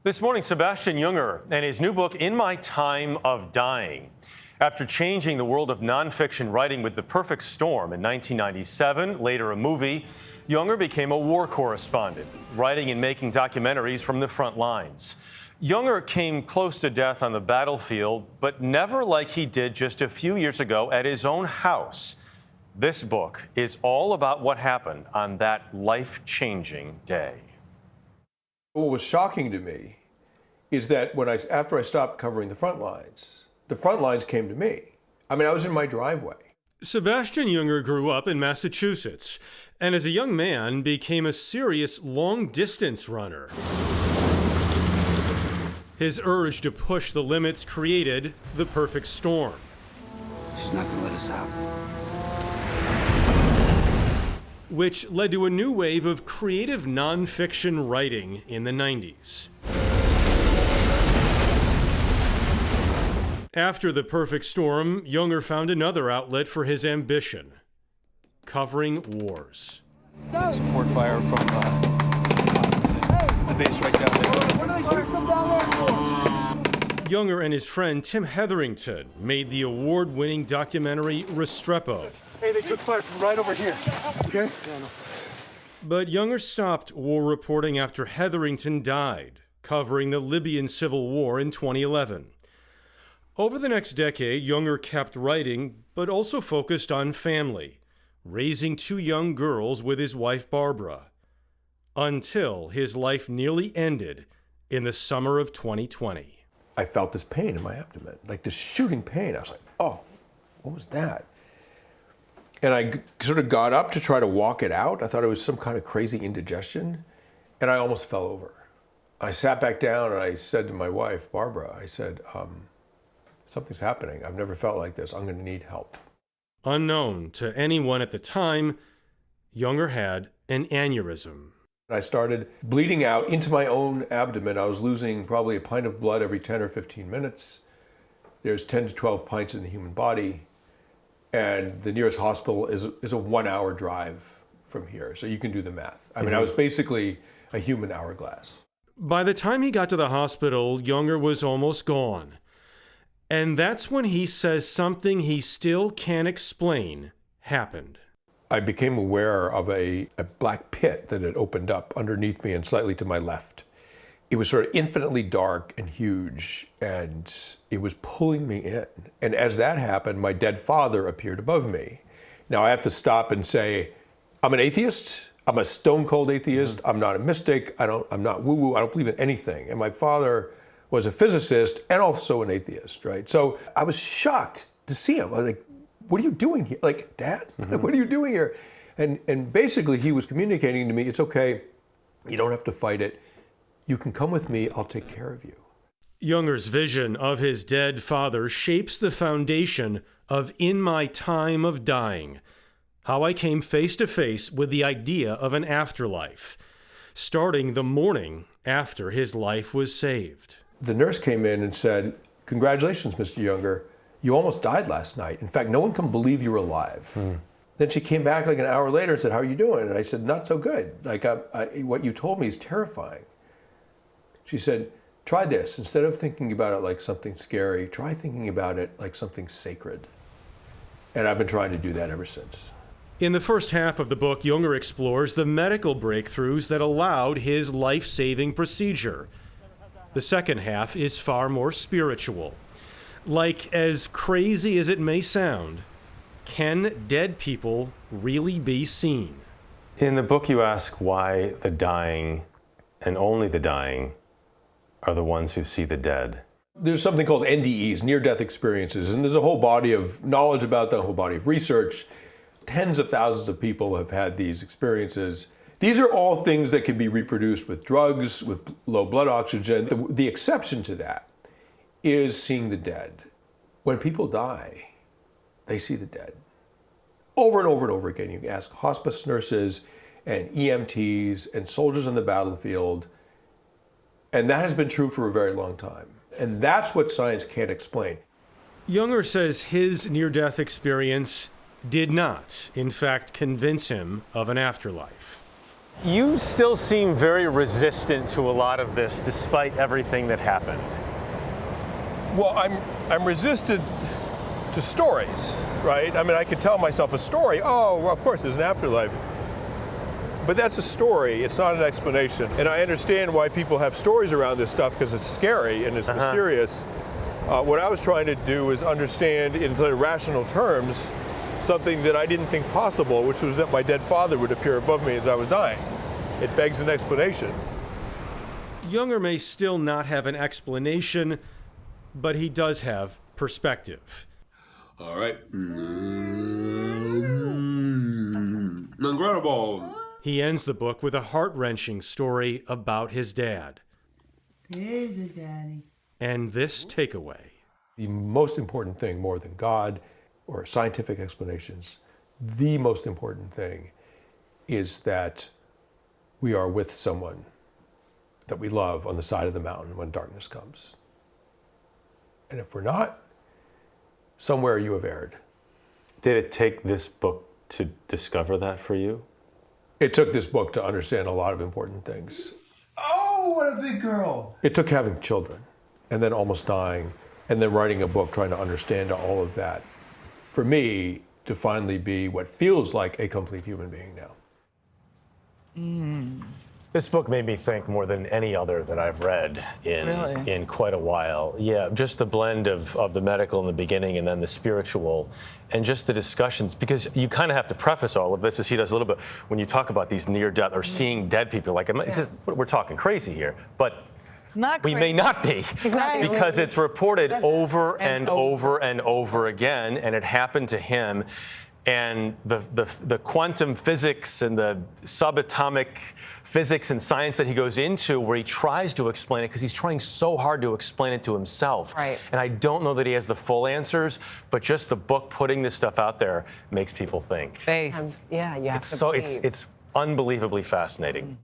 This morning, Sebastian Junger and his new book, In My Time of Dying. After changing the world of nonfiction writing with The Perfect Storm in 1997, later a movie, Junger became a war correspondent, writing and making documentaries from the front lines. Junger came close to death on the battlefield, but never like he did just a few years ago at his own house. This book is all about what happened on that life-changing day. What was shocking to me is that after I stopped covering the front lines came to me. I mean, I was in my driveway. Sebastian Junger grew up in Massachusetts, and as a young man became a serious long-distance runner. His urge to push the limits created The Perfect Storm. She's not gonna let us out. Which led to a new wave of creative nonfiction writing in the 90s. After The Perfect Storm, Junger found another outlet for his ambition: covering wars. Support fire from the base right down there. Junger and his friend Tim Hetherington made the award-winning documentary Restrepo. Hey, they took fire from right over here. Okay? Yeah, no. But Junger stopped war reporting after Hetherington died, covering the Libyan civil war in 2011. Over the next decade, Junger kept writing, but also focused on family, raising two young girls with his wife Barbara, until his life nearly ended in the summer of 2020. I felt this pain in my abdomen, like this shooting pain. I was like, oh, what was that? And I sort of got up to try to walk it out. I thought it was some kind of crazy indigestion, and I almost fell over. I sat back down and I said to my wife, Barbara, I said, something's happening. I've never felt like this. I'm going to need help. Unknown to anyone at the time, Junger had an aneurysm. I started bleeding out into my own abdomen. I was losing probably a pint of blood every 10 or 15 minutes. There's 10 to 12 pints in the human body. And the nearest hospital is a 1-hour drive from here. So you can do the math. I mean, I was basically a human hourglass. By the time he got to the hospital, Junger was almost gone. And that's when he says something he still can't explain happened. I became aware of a black pit that had opened up underneath me and slightly to my left. It was sort of infinitely dark and huge, and it was pulling me in. And as that happened, my dead father appeared above me. Now I have to stop and say, I'm an atheist. I'm a stone cold atheist. I'm not a mystic. I'm not woo-woo. I don't believe in anything. And my father was a physicist and also an atheist, right? So I was shocked to see him. I was like, what are you doing here? Like, Dad, what are you doing here? And basically he was communicating to me, it's okay. You don't have to fight it. You can come with me, I'll take care of you. Junger's vision of his dead father shapes the foundation of In My Time of Dying, how I came face to face with the idea of an afterlife, starting the morning after his life was saved. The nurse came in and said, congratulations, Mr. Junger. You almost died last night. In fact, no one can believe you're alive. Then she came back like an hour later and said, how are you doing? And I said, not so good. Like, what you told me is terrifying. She said, try this. Instead of thinking about it like something scary, try thinking about it like something sacred. And I've been trying to do that ever since. In the first half of the book, Junger explores the medical breakthroughs that allowed his life-saving procedure. The second half is far more spiritual. Like, as crazy as it may sound, can dead people really be seen? In the book, you ask why the dying, and only the dying, are the ones who see the dead. There's something called NDEs, near-death experiences, and there's a whole body of knowledge about that, a whole body of research. Tens of thousands of people have had these experiences. These are all things that can be reproduced with drugs, with low blood oxygen. The exception to that is seeing the dead. When people die, they see the dead. Over and over and over again, you can ask hospice nurses and EMTs and soldiers on the battlefield, and that has been true for a very long time. And that's what science can't explain. Junger says his near-death experience did not, in fact, convince him of an afterlife. You still seem very resistant to a lot of this, despite everything that happened. Well, I'm resistant to stories, right? I mean, I could tell myself a story. Oh, well, of course, there's an afterlife. But that's a story, it's not an explanation. And I understand why people have stories around this stuff because it's scary and it's mysterious. What I was trying to do is understand in the rational terms something that I didn't think possible, which was that my dead father would appear above me as I was dying. It begs an explanation. Junger may still not have an explanation, but he does have perspective. All right. Incredible. He ends the book with a heart-wrenching story about his dad. There's a daddy. And this takeaway. The most important thing, more than God or scientific explanations, the most important thing is that we are with someone that we love on the side of the mountain when darkness comes. And if we're not, somewhere you have erred. Did it take this book to discover that for you? It took this book to understand a lot of important things. Oh, what a big girl. It took having children and then almost dying and then writing a book trying to understand all of that for me to finally be what feels like a complete human being now. This book made me think more than any other that I've read in quite a while. Yeah, just the blend of the medical in the beginning and then the spiritual and just the discussions, because you kind of have to preface all of this, as he does a little bit, when you talk about these near-death or seeing dead people, like, it's just, we're talking crazy here, but we may not be, because it's reported over and over and over again, and it happened to him. And the quantum physics and the subatomic physics and science that he goes into, where he tries to explain it, because he's trying so hard to explain it to himself. Right. And I don't know that he has the full answers, but just the book putting this stuff out there makes people think. Yeah, you have to It's unbelievably fascinating.